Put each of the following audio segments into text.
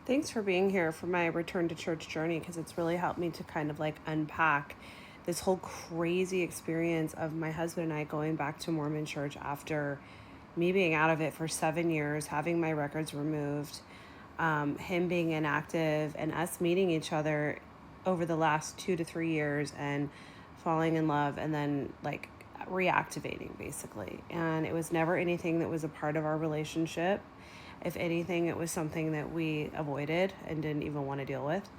Thanks for being here for my return to church journey, because it's really helped me to kind of like unpack this whole crazy experience of my husband and I going back to Mormon church after me being out of it for 7 years, having my records removed, him being inactive, and us meeting each other over the last 2 to 3 years and falling in love and then like reactivating basically. And it was never anything that was a part of our relationship. If anything, it was something that we avoided and didn't even want to deal with.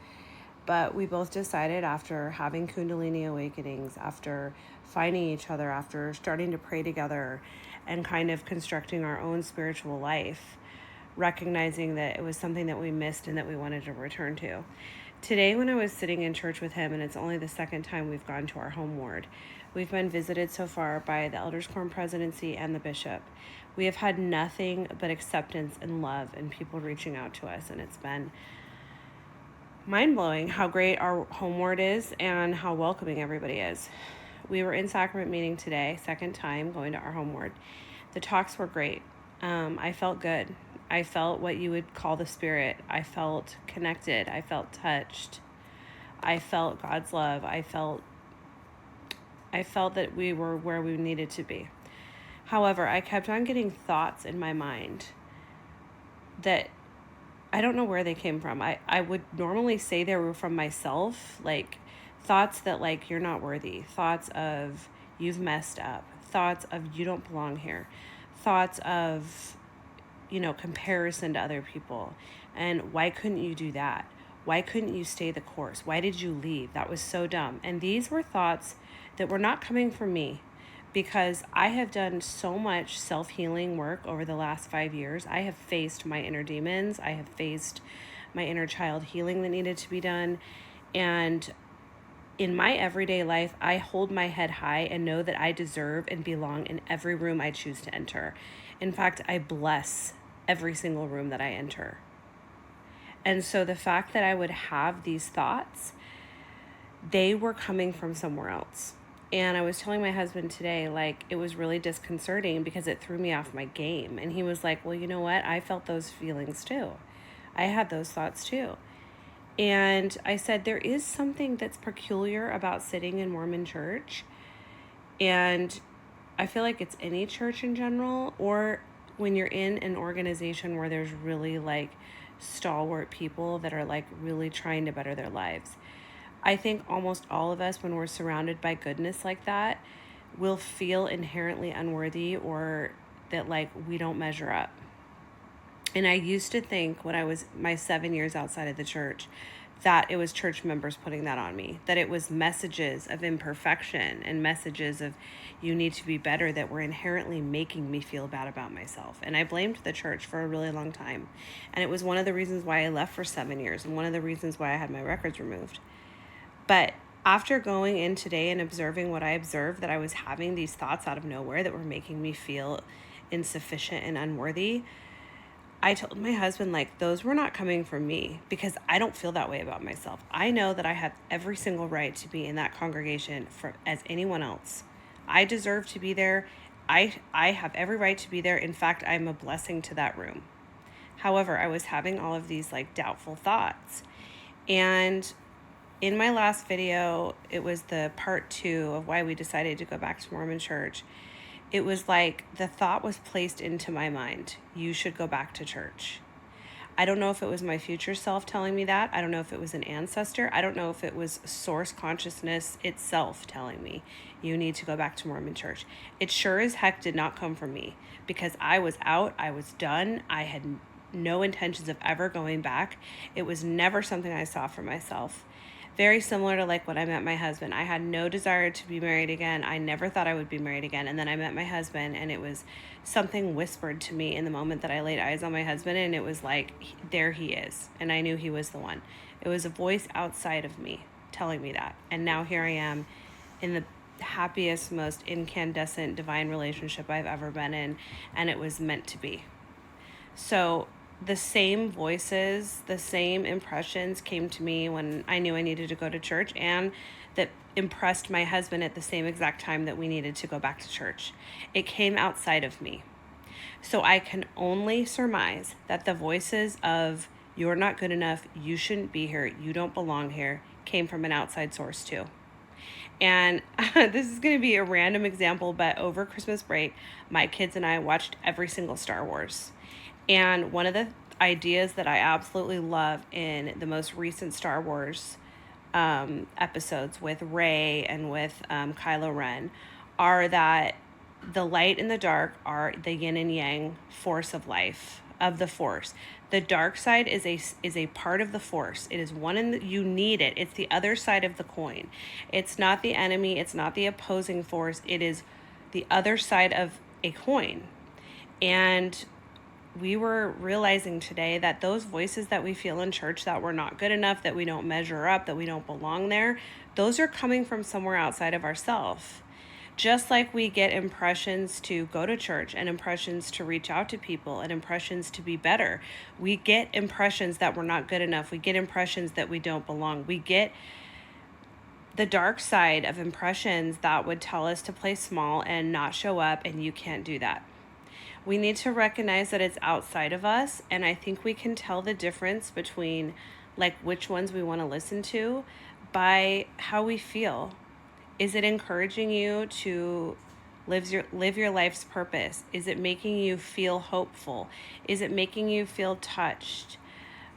But we both decided, after having Kundalini awakenings, after finding each other, after starting to pray together and kind of constructing our own spiritual life, recognizing that it was something that we missed and that we wanted to return to. Today, when I was sitting in church with him, and it's only the second time we've gone to our home ward, we've been visited so far by the Elders Quorum Presidency and the Bishop. We have had nothing but acceptance and love and people reaching out to us, and it's been mind-blowing how great our home ward is and how welcoming everybody is. We were in sacrament meeting today, second time going to our home ward. The talks were great. I felt good. I felt what you would call the spirit. I felt connected. I felt touched. I felt God's love. I felt that we were where we needed to be. However, I kept on getting thoughts in my mind that I don't know where they came from. I would normally say they were from myself, like thoughts that like you're not worthy, thoughts of you've messed up, thoughts of you don't belong here, thoughts of, comparison to other people. And why couldn't you do that? Why couldn't you stay the course? Why did you leave? That was so dumb. And these were thoughts that were not coming from me, because I have done so much self-healing work over the last 5 years. I have faced my inner demons. I have faced my inner child healing that needed to be done. And in my everyday life, I hold my head high and know that I deserve and belong in every room I choose to enter. In fact, I bless every single room that I enter. And so the fact that I would have these thoughts, they were coming from somewhere else. And I was telling my husband today, like, it was really disconcerting because it threw me off my game. And he was like, well, you know what? I felt those feelings too. I had those thoughts too. And I said, there is something that's peculiar about sitting in Mormon church. And I feel like it's any church in general, or when you're in an organization where there's really like stalwart people that are like really trying to better their lives. I think almost all of us, when we're surrounded by goodness like that, will feel inherently unworthy, or that like we don't measure up. And I used to think, when I was my 7 years outside of the church, that it was church members putting that on me, that it was messages of imperfection and messages of you need to be better that were inherently making me feel bad about myself. And I blamed the church for a really long time. And it was one of the reasons why I left for 7 years, and one of the reasons why I had my records removed. But after going in today and observing what I observed, that I was having these thoughts out of nowhere that were making me feel insufficient and unworthy, I told my husband, like, those were not coming from me, because I don't feel that way about myself. I know that I have every single right to be in that congregation as anyone else. I deserve to be there. I have every right to be there. In fact, I'm a blessing to that room. However, I was having all of these like doubtful thoughts. And in my last video, it was the part 2 of why we decided to go back to Mormon church. It was like the thought was placed into my mind, you should go back to church. I don't know if it was my future self telling me that. I don't know if it was an ancestor. I don't know if it was source consciousness itself telling me, you need to go back to Mormon church. It sure as heck did not come from me, because I was out. I was done. I had no intentions of ever going back. It was never something I saw for myself. Very similar to like when I met my husband. I had no desire to be married again. I never thought I would be married again. And then I met my husband, and it was something whispered to me in the moment that I laid eyes on my husband, and it was like, there he is. And I knew he was the one. It was a voice outside of me telling me that. And now here I am in the happiest, most incandescent, divine relationship I've ever been in. And it was meant to be. So the same voices, the same impressions came to me when I knew I needed to go to church, and that impressed my husband at the same exact time that we needed to go back to church. It came outside of me. So I can only surmise that the voices of you're not good enough, you shouldn't be here, you don't belong here, came from an outside source too. And this is going to be a random example, but over Christmas break, my kids and I watched every single Star Wars. And one of the ideas that I absolutely love in the most recent Star Wars episodes with Rey and with Kylo Ren are that the light and the dark are the yin and yang force of life, of the force. The dark side is a part of the force. It is one, and you need it. It's the other side of the coin. It's not the enemy. It's not the opposing force. It is the other side of a coin. And we were realizing today that those voices that we feel in church, that we're not good enough, that we don't measure up, that we don't belong there, those are coming from somewhere outside of ourselves. Just like we get impressions to go to church and impressions to reach out to people and impressions to be better, we get impressions that we're not good enough. We get impressions that we don't belong. We get the dark side of impressions that would tell us to play small and not show up, and you can't do that. We need to recognize that it's outside of us, and I think we can tell the difference between like which ones we want to listen to by how we feel. Is it encouraging you to live your life's purpose? Is it making you feel hopeful? Is it making you feel touched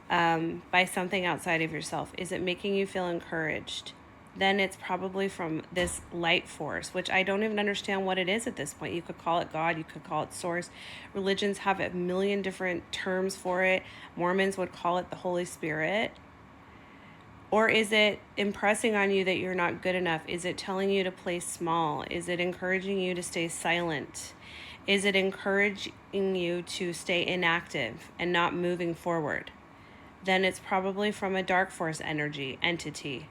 by something outside of yourself? Is it making you feel encouraged? Then it's probably from this light force, which I don't even understand what it is at this point. You could call it God, you could call it source. Religions have a million different terms for it. Mormons would call it the Holy Spirit. Or is it impressing on you that you're not good enough? Is it telling you to play small? Is it encouraging you to stay silent? Is it encouraging you to stay inactive and not moving forward? Then it's probably from a dark force entity.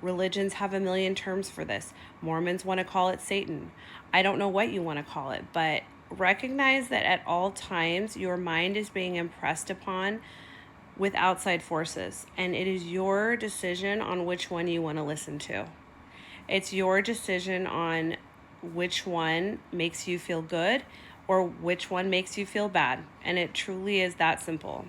Religions have a million terms for this. Mormons want to call it Satan. I don't know what you want to call it, but recognize that at all times your mind is being impressed upon with outside forces, and it is your decision on which one you want to listen to. It's your decision on which one makes you feel good or which one makes you feel bad, and it truly is that simple.